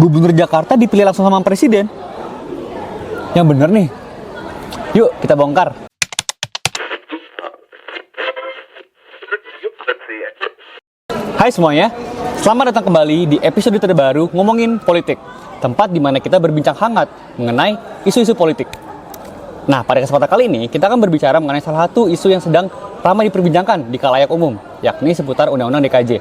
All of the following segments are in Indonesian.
Gubernur Jakarta dipilih langsung sama presiden. Yang bener nih. Yuk kita bongkar. Hai semuanya, selamat datang kembali di episode terbaru ngomongin politik, tempat di mana kita berbincang hangat mengenai isu-isu politik. Nah, pada kesempatan kali ini kita akan berbicara mengenai salah satu isu yang sedang ramai diperbincangkan di khalayak umum, yakni seputar Undang-Undang DKJ,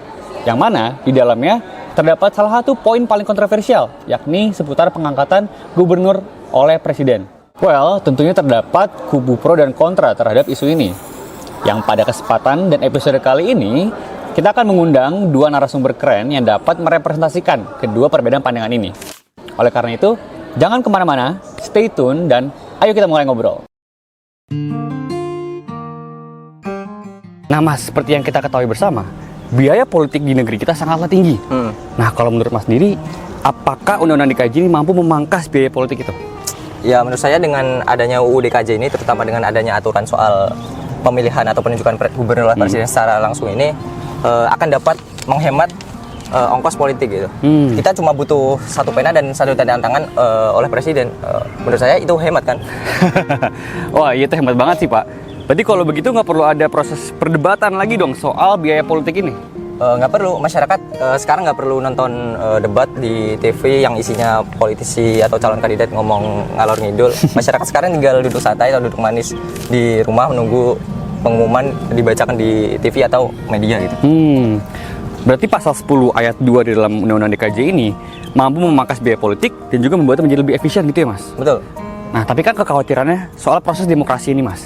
yang mana di dalamnya terdapat salah satu poin paling kontroversial, yakni seputar pengangkatan gubernur oleh presiden. Well, tentunya terdapat kubu pro dan kontra terhadap isu ini. Yang pada kesempatan dan episode kali ini, kita akan mengundang dua narasumber keren yang dapat merepresentasikan kedua perbedaan pandangan ini. Oleh karena itu, jangan kemana-mana, stay tune, dan ayo kita mulai ngobrol. Nah mas, seperti yang kita ketahui bersama, biaya politik di negeri kita sangatlah tinggi. Nah kalau menurut mas sendiri, apakah Undang-Undang DKJ ini mampu memangkas biaya politik itu? Ya menurut saya dengan adanya UU DKJ ini, terutama dengan adanya aturan soal pemilihan atau penunjukan gubernur oleh presiden secara langsung ini, akan dapat menghemat ongkos politik gitu. Kita cuma butuh satu pena dan satu tanda tangan oleh presiden. Menurut saya itu hemat kan? Wah iya itu hemat banget sih Pak. Berarti kalau begitu nggak perlu ada proses perdebatan lagi dong soal biaya politik ini? Nggak perlu, masyarakat sekarang nggak perlu nonton debat di TV yang isinya politisi atau calon kandidat ngomong ngalor ngidul. Masyarakat sekarang tinggal duduk santai atau duduk manis di rumah menunggu pengumuman dibacakan di TV atau media gitu. Berarti pasal 10 ayat 2 di dalam Undang-Undang DKJ ini mampu memangkas biaya politik dan juga membuatnya menjadi lebih efisien gitu ya mas? Betul. Nah tapi kan kekhawatirannya soal proses demokrasi ini mas.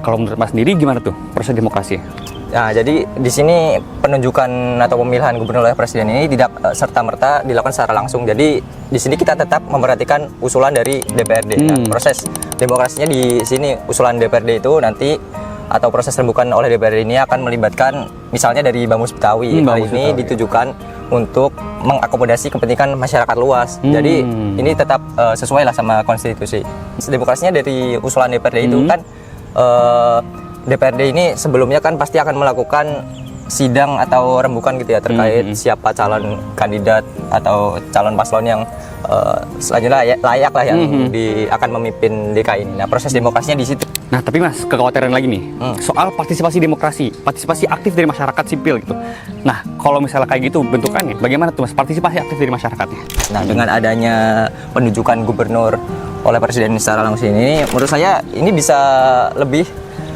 Kalau menurut mas sendiri gimana tuh proses demokrasi? Nah, jadi di sini penunjukan atau pemilihan gubernur oleh presiden ini tidak serta-merta dilakukan secara langsung. Jadi di sini kita tetap memperhatikan usulan dari DPRD. Nah, proses demokrasinya di sini usulan DPRD itu nanti atau proses rembukan oleh DPRD ini akan melibatkan misalnya dari Bamus Betawi. Hal ini ditujukan untuk mengakomodasi kepentingan masyarakat luas. Jadi ini tetap sesuai lah sama konstitusi. Demokrasinya dari usulan DPRD itu kan DPRD ini sebelumnya kan pasti akan melakukan sidang atau rembukan gitu ya terkait siapa calon kandidat atau calon paslon yang selanjutnya layak lah yang akan memimpin DKI ini. Nah proses demokrasinya di situ. Nah tapi mas kekhawatiran lagi nih soal partisipasi demokrasi, partisipasi aktif dari masyarakat sipil gitu. Nah kalau misalnya kayak gitu bentukannya, bagaimana tuh mas partisipasi aktif dari masyarakatnya? Nah dengan adanya penunjukan gubernur oleh presiden secara langsung ini, menurut saya ini bisa lebih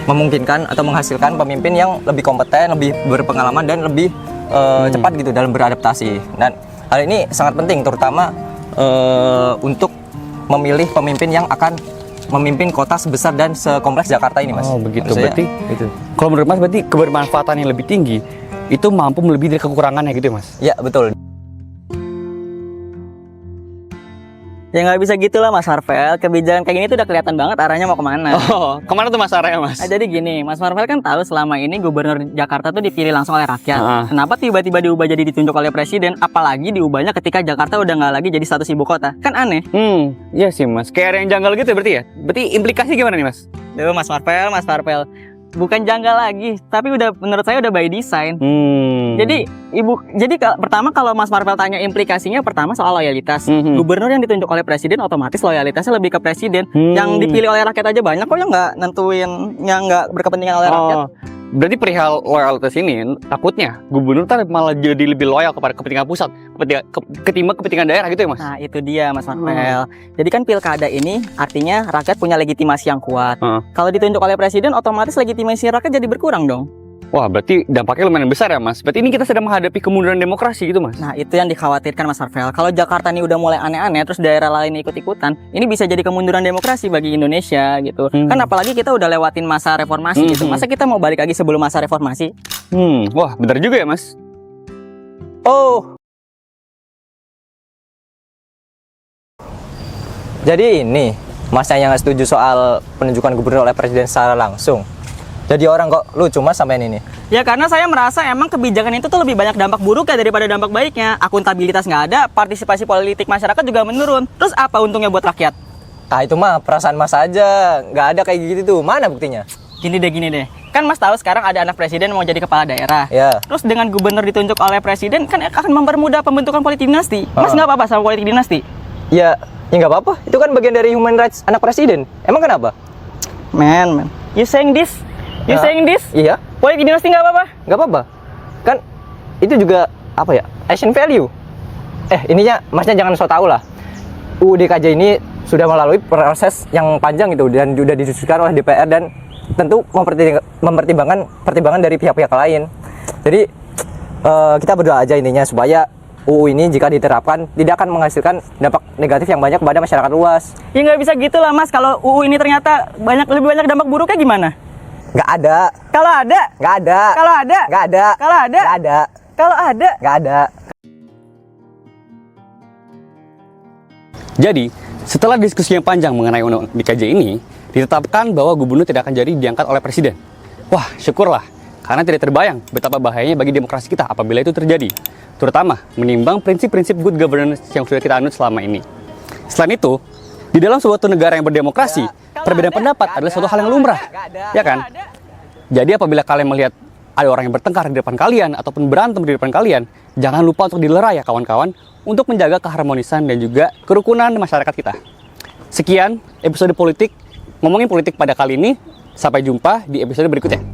memungkinkan atau menghasilkan pemimpin yang lebih kompeten, lebih berpengalaman dan lebih cepat gitu dalam beradaptasi. Dan hal ini sangat penting terutama untuk memilih pemimpin yang akan memimpin kota sebesar dan sekompleks Jakarta ini mas. Oh begitu, berarti gitu. Kalau menurut mas berarti kebermanfaatan yang lebih tinggi itu mampu melebihi dari kekurangannya gitu ya mas? Ya betul. Ya nggak bisa gitu lah Mas Marvel, kebijakan kayak gini tuh udah kelihatan banget arahnya mau kemana. Oh, kemana tuh mas arahnya mas? Nah, jadi gini, Mas Marvel kan tahu selama ini gubernur Jakarta tuh dipilih langsung oleh rakyat. Kenapa tiba-tiba diubah jadi ditunjuk oleh presiden? Apalagi diubahnya ketika Jakarta udah nggak lagi jadi status ibu kota. Kan aneh. Iya sih mas, kayak ada yang janggal gitu ya berarti ya? Berarti implikasi gimana nih mas? Duh Mas Marvel. Bukan janggal lagi, tapi udah menurut saya udah by design. Jadi pertama kalau Mas Marvel tanya implikasinya, pertama soal loyalitas. Gubernur yang ditunjuk oleh presiden otomatis loyalitasnya lebih ke presiden. Yang dipilih oleh rakyat aja banyak kok yang nggak nentuin, yang nggak berkepentingan oleh rakyat. Berarti perihal loyalitas ini takutnya gubernur malah jadi lebih loyal kepada kepentingan pusat ketimbang kepentingan daerah gitu ya mas? Nah itu dia Mas Marvel. Jadi kan pilkada ini artinya rakyat punya legitimasi yang kuat. Kalau ditunjuk oleh presiden otomatis legitimasi rakyat jadi berkurang dong. Wah berarti dampaknya lumayan besar ya mas. Berarti ini kita sedang menghadapi kemunduran demokrasi gitu mas? Nah itu yang dikhawatirkan Mas Marvel. Kalau Jakarta ini udah mulai aneh-aneh terus daerah lain ikut-ikutan, ini bisa jadi kemunduran demokrasi bagi Indonesia gitu. Kan apalagi kita udah lewatin masa reformasi gitu. Masa kita mau balik lagi sebelum masa reformasi? Wah benar juga ya mas. Jadi ini masnya yang nggak setuju soal penunjukan gubernur oleh presiden secara langsung. Jadi orang kok lucu mas sampai ini. Ya karena saya merasa emang kebijakan itu tuh lebih banyak dampak buruknya daripada dampak baiknya. Akuntabilitas nggak ada, partisipasi politik masyarakat juga menurun. Terus apa untungnya buat rakyat? Ah itu mah perasaan mas aja, nggak ada kayak gitu tuh. Mana buktinya? Gini deh. Kan Mas tahu sekarang ada anak presiden mau jadi kepala daerah. Ya. Terus dengan gubernur ditunjuk oleh presiden kan akan mempermudah pembentukan politik dinasti. Mas nggak apa-apa sama politik dinasti? Ya, ya nggak apa-apa. Itu kan bagian dari human rights anak presiden. Emang kenapa? Man. You saying this? You saying this? Iya. Politik dinasti nggak apa-apa? Nggak apa-apa. Kan itu juga apa ya? Asian value. Ininya masnya jangan so tau lah. UU DKJ ini sudah melalui proses yang panjang itu dan sudah didiskusikan oleh DPR dan tentu pertimbangan dari pihak-pihak lain. Jadi kita berdoa aja intinya supaya UU ini jika diterapkan tidak akan menghasilkan dampak negatif yang banyak kepada masyarakat luas. Ya nggak bisa gitu lah Mas. Kalau UU ini ternyata lebih banyak dampak buruknya gimana? Nggak ada. Kalau ada? Nggak ada. Kalau ada? Nggak ada. Kalau ada? Nggak ada. Kalau ada? Nggak ada. Jadi, setelah diskusi yang panjang mengenai undang DKJ ini, ditetapkan bahwa gubernur tidak akan jadi diangkat oleh presiden. Wah, syukurlah, karena tidak terbayang betapa bahayanya bagi demokrasi kita apabila itu terjadi, terutama menimbang prinsip-prinsip good governance yang sudah kita anut selama ini. Selain itu, di dalam suatu negara yang berdemokrasi, perbedaan pendapat adalah suatu hal yang lumrah, ya kan? Jadi apabila kalian melihat ada orang yang bertengkar di depan kalian ataupun berantem di depan kalian, jangan lupa untuk dilerai ya kawan-kawan, untuk menjaga keharmonisan dan juga kerukunan masyarakat kita. Sekian episode politik, ngomongin politik pada kali ini. Sampai jumpa di episode berikutnya.